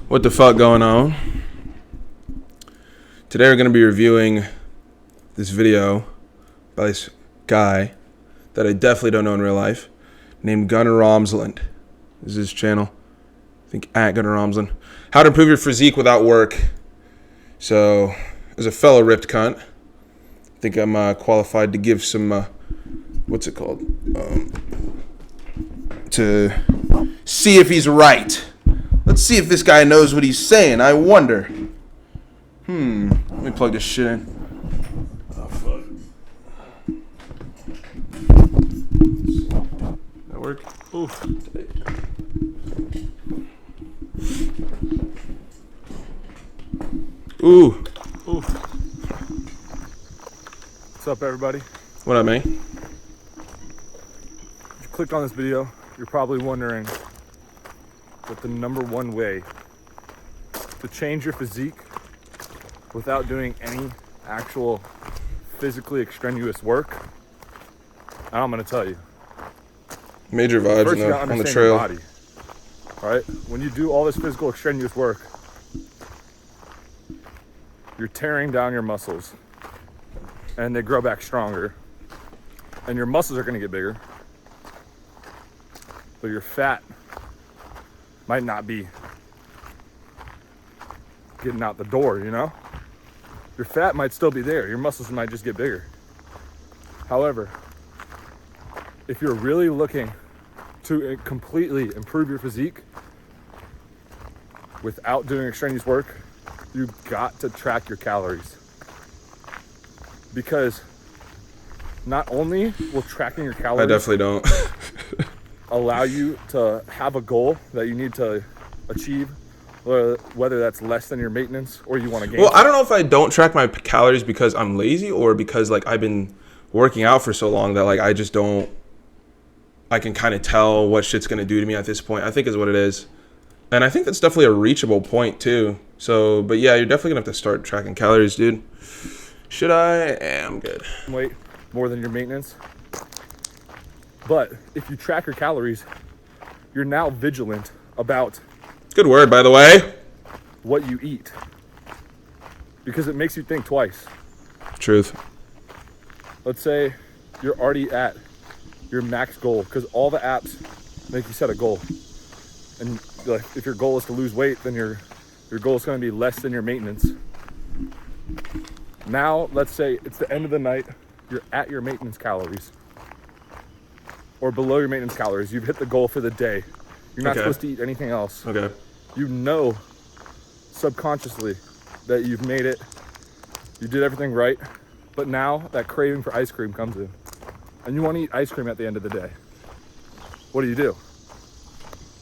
What the fuck going on? Today we're going to be reviewing this video by this guy that I definitely don't know in real life, named Gunnar Romsland. This is his channel. I think at Gunnar Romsland. How to improve your physique without work. So, as a fellow ripped cunt, I think I'm qualified to give some, what's it called? To see if he's right. Let's see if this guy knows what he's saying. I wonder. Let me plug this shit in. Oh, fuck. That work? Oof. Ooh. Oof. What's up, everybody? What up, man? If you clicked on this video, you're probably wondering what the number one way to change your physique without doing any actual physically extraneous work. And I'm gonna tell you. Major vibes First, you gotta on the understand trail. your body. All right? When you do all this physical extraneous work, you're tearing down your muscles and they grow back stronger. And your muscles are gonna get bigger. But your fat might not be getting out the door, you know? Your fat might still be there. Your muscles might just get bigger. However, if you're really looking to completely improve your physique without doing extraneous work, you've got to track your calories. Because not only will tracking your calories I definitely don't. allow you to have a goal that you need to achieve, whether that's less than your maintenance or you want to gain. Well, I don't know if I don't track my calories because I'm lazy or because like I've been working out for so long that like I just don't. I can kind of tell what shit's gonna do to me at this point. I think is what it is, and I think that's definitely a reachable point too. So, but yeah, you're definitely gonna have to start tracking calories, dude. Should I? I'm good. Weight more than your maintenance. But if you track your calories, you're now vigilant about Good word, by the way. what you eat, because it makes you think twice. Truth. Let's say you're already at your max goal, because all the apps make you set a goal. And like, if your goal is to lose weight, then your goal is going to be less than your maintenance. Now, let's say it's the end of the night, you're at your maintenance calories, or below your maintenance calories. You've hit the goal for the day. You're not supposed to eat anything else. Okay. You know subconsciously that you've made it, you did everything right, but now that craving for ice cream comes in, and you want to eat ice cream at the end of the day. What do?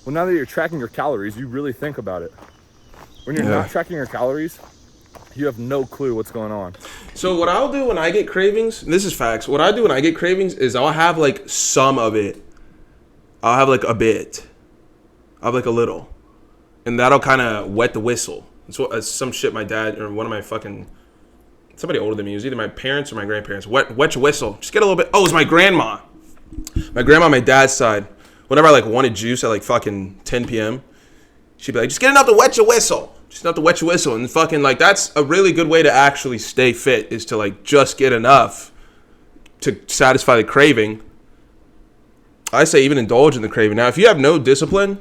Well, now that you're tracking your calories, you really think about it. When you're not tracking your calories, you have no clue what's going on. So what I'll do when I get cravings, and this is facts, what I do when I get cravings is I'll have like some of it. I'll have like a bit. I'll have like a little. And that'll kind of wet the whistle. It's some shit my dad or one of my fucking, somebody older than me, it was either my parents or my grandparents. Wet your whistle. Just get a little bit. Oh, it was my grandma. My grandma on my dad's side. Whenever I like wanted juice at like fucking 10 p.m., she'd be like, just get enough to wet your whistle. Just enough to wet your whistle. And fucking like, that's a really good way to actually stay fit, is to like just get enough to satisfy the craving. I say even indulge in the craving. Now, if you have no discipline,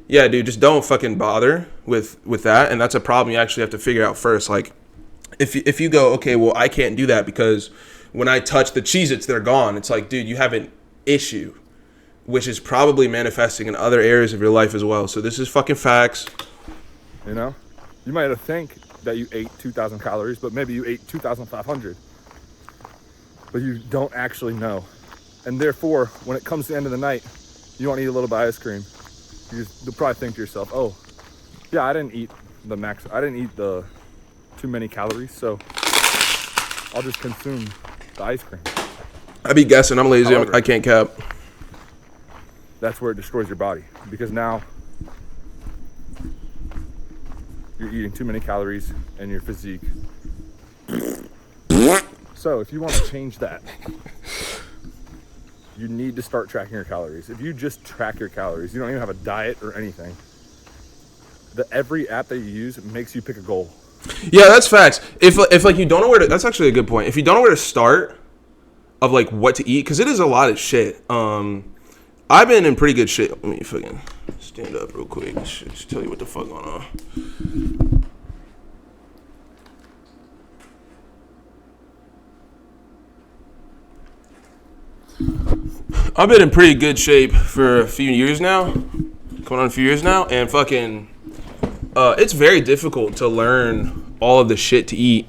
yeah, dude, just don't fucking bother with that. And that's a problem you actually have to figure out first. Like, if you go, okay, well, I can't do that because when I touch the Cheez-Its, they're gone. It's like, dude, you have an issue, which is probably manifesting in other areas of your life as well. So this is fucking facts. You know? You might have think that you ate 2,000 calories, but maybe you ate 2,500. But you don't actually know. And therefore, when it comes to the end of the night, you want to eat a little bit of ice cream. You'll probably think to yourself, oh, yeah, I didn't eat the too many calories, so I'll just consume the ice cream. I be guessing. I'm lazy. However, I can't cap. That's where it destroys your body, because now you're eating too many calories and your physique. So if you want to change that, you need to start tracking your calories. If you just track your calories, you don't even have a diet or anything, every app that you use makes you pick a goal. Yeah, that's facts. If like you don't know where to, that's actually a good point. If you don't know where to start of like what to eat, because it is a lot of shit. I've been in pretty good shape. Let me fucking stand up real quick. Just tell you what the fuck going on. I've been in pretty good shape for a few years now. Coming on a few years now, and fucking, it's very difficult to learn all of the shit to eat.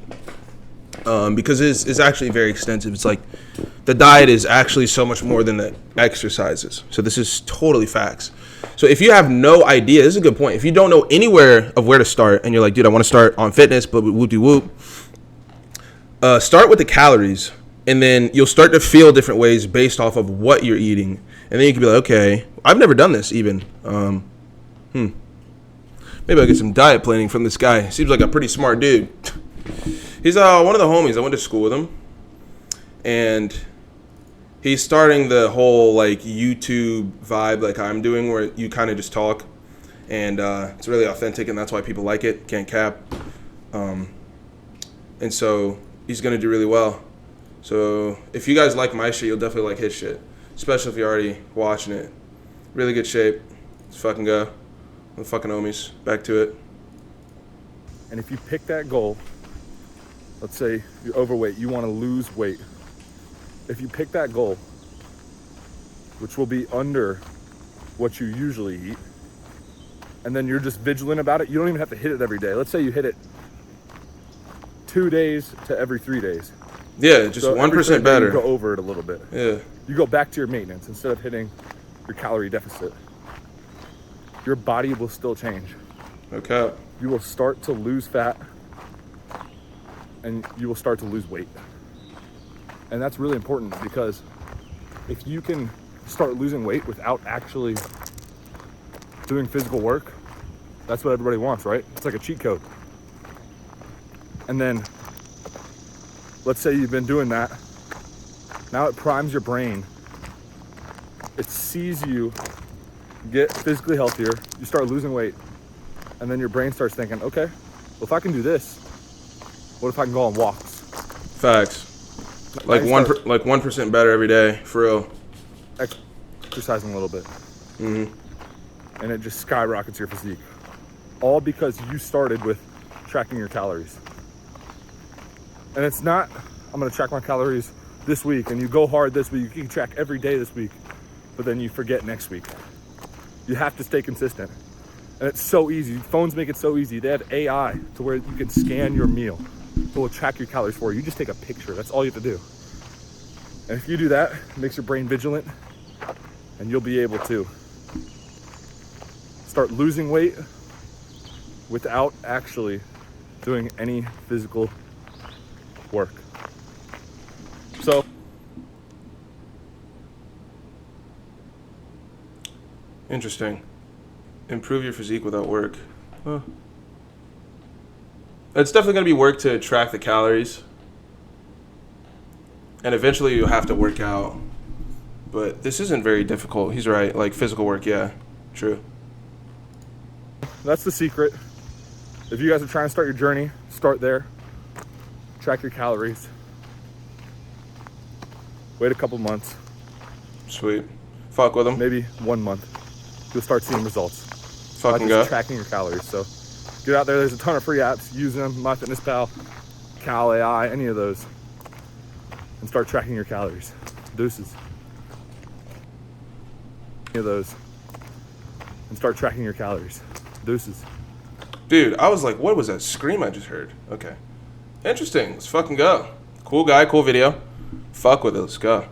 Because it's actually very extensive. It's like the diet is actually so much more than the exercises. So this is totally facts. So if you have no idea, this is a good point. If you don't know anywhere of where to start, and you're like, dude, I want to start on fitness, but whoop-de-whoop, start with the calories, and then you'll start to feel different ways based off of what you're eating. And then you can be like, okay, I've never done this even. Maybe I'll get some diet planning from this guy. Seems like a pretty smart dude. He's one of the homies. I went to school with him, and he's starting the whole like YouTube vibe like I'm doing, where you kind of just talk, and it's really authentic, and that's why people like it. Can't cap. And so he's gonna do really well. So if you guys like my shit, you'll definitely like his shit, especially if you're already watching it. Really good shape. Let's fucking go. The fucking homies. Back to it. And if you pick that goal, let's say you're overweight, you want to lose weight. If you pick that goal, which will be under what you usually eat, and then you're just vigilant about it, you don't even have to hit it every day. Let's say you hit it 2 days to every 3 days. Yeah, just So 1% better. You go over it a little bit. Yeah. You go back to your maintenance instead of hitting your calorie deficit. Your body will still change. Okay. You will start to lose fat, and you will start to lose weight. And that's really important, because if you can start losing weight without actually doing physical work, that's what everybody wants, right? It's like a cheat code. And then let's say you've been doing that. Now it primes your brain. It sees you get physically healthier, you start losing weight, and then your brain starts thinking, okay, well, if I can do this, what if I can go on walks? Facts. Like 1% better every day, for real. Exercising a little bit. And it just skyrockets your physique. All because you started with tracking your calories. And it's not, I'm gonna track my calories this week, and you go hard this week, you can track every day this week, but then you forget next week. You have to stay consistent. And it's so easy. Phones make it so easy. They have AI to where you can scan your meal. It will track your calories for you. You just take a picture. That's all you have to do. And if you do that, it makes your brain vigilant, and you'll be able to start losing weight without actually doing any physical work. So Interesting. Improve your physique without work. Huh. It's definitely going to be work to track the calories. And eventually you'll have to work out. But this isn't very difficult. He's right. Like physical work, yeah. True. that's the secret. If you guys are trying to start your journey, start there. Track your calories. Wait a couple months. Sweet. Fuck with them. Maybe 1 month. You'll start seeing results. Fucking By just go. tracking your calories. So get out there. There's a ton of free apps. Use them. MyFitnessPal, Cal AI, any of those. And start tracking your calories. Deuces. Any of those. And start tracking your calories. Deuces. Dude, I was like, what was that scream I just heard? Okay. Interesting. Let's fucking go. Cool guy, cool video. Fuck with it. Let's go.